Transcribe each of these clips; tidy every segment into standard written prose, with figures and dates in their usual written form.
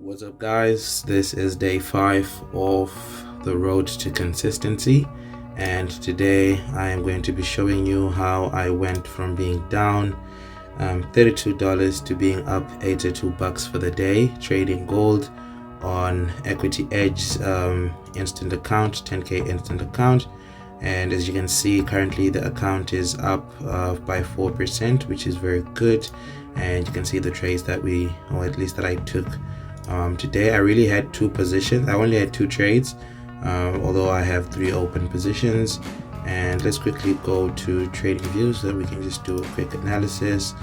What's up, guys? This is day 5 of the road to consistency, and today I am going to be showing you how I went from being down $32 to being up $82 for the day trading gold on Equity Edge instant account, 10k instant account. And as you can see, currently the account is up by 4%, which is very good. And you can see the trades that or at least that I took today. I really had two positions. I only had two trades, although I have 3 open positions. And let's quickly go to trading views so that we can just do a quick analysis.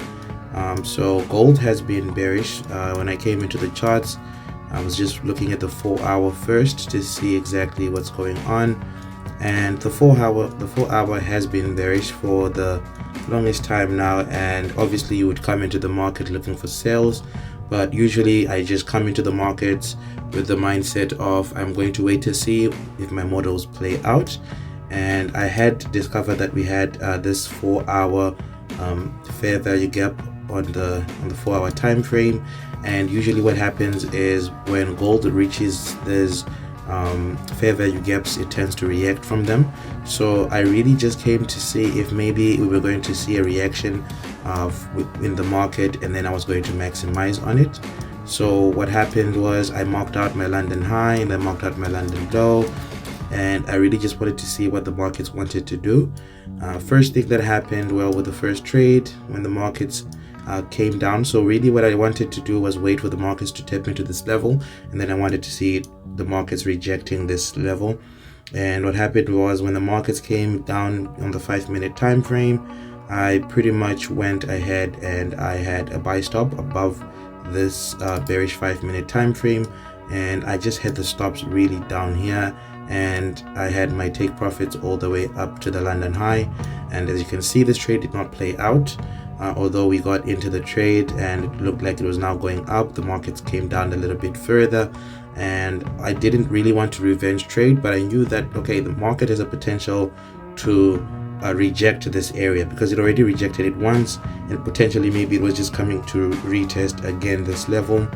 So gold has been bearish. When I came into the charts, I was just looking at the 4-hour first to see exactly what's going on. And the 4-hour has been bearish for the longest time now, and obviously you would come into the market looking for sales, but usually I just come into the market with the mindset of I'm going to wait to see if my models play out. And I had discovered that we had this 4-hour fair value gap on the 4-hour time frame. And usually what happens is when gold reaches this fair value gaps, it tends to react from them. So I really just came to see if maybe we were going to see a reaction in the market, and then I was going to maximize on it. So what happened was I marked out my London high and then marked out my London low, and I really just wanted to see what the markets wanted to do. First thing that happened, well, with the first trade, when the markets came down, so really what I wanted to do was wait for the markets to tap into this level, and then I wanted to see the markets rejecting this level. And what happened was when the markets came down on the 5-minute time frame, I pretty much went ahead and I had a buy stop above this bearish 5-minute time frame, and I just had the stops really down here, and I had my take profits all the way up to the London high. And as you can see, this trade did not play out. Although we got into the trade and it looked like it was now going up, the markets came down a little bit further, and I didn't really want to revenge trade, but I knew that okay, the market has a potential to reject this area because it already rejected it once, and potentially maybe it was just coming to retest again this level,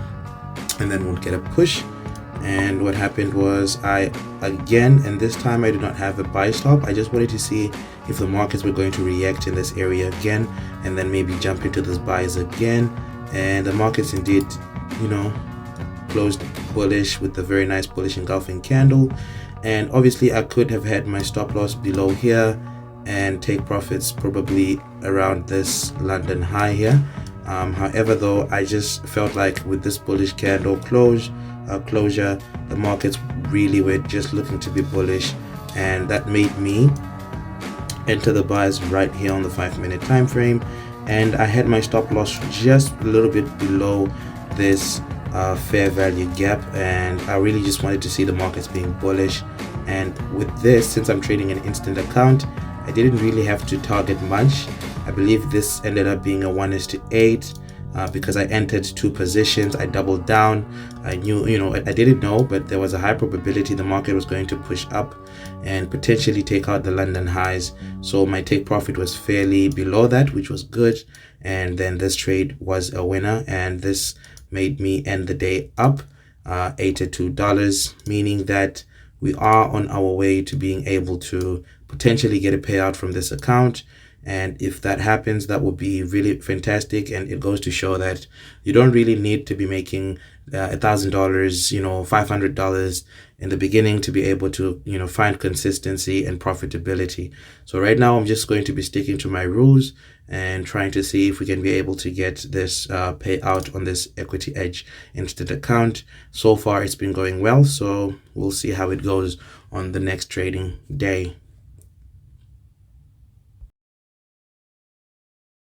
and then we'll get a push. And what happened was and this time I did not have a buy stop. I just wanted to see if the markets were going to react in this area again, and then maybe jump into those buys again. And the markets indeed, closed bullish with a very nice bullish engulfing candle. And obviously I could have had my stop loss below here and take profits probably around this London high here. However, though, I just felt like with this bullish candle closure, the markets really were just looking to be bullish, and that made me enter the buys right here on the 5-minute time frame. And I had my stop loss just a little bit below this fair value gap, and I really just wanted to see the markets being bullish. And with this, since I'm trading an instant account, I didn't really have to target much. I believe this ended up being a 1:8 because I entered 2 positions. I doubled down. I knew, I didn't know, but there was a high probability the market was going to push up and potentially take out the London highs. So my take profit was fairly below that, which was good. And then this trade was a winner, and this made me end the day up $82, meaning that we are on our way to being able to potentially get a payout from this account. And if that happens, that would be really fantastic. And it goes to show that you don't really need to be making $1,000, $500 in the beginning to be able to, find consistency and profitability. So right now, I'm just going to be sticking to my rules and trying to see if we can be able to get this payout on this Equity Edge instant account. So far, it's been going well. So we'll see how it goes on the next trading day.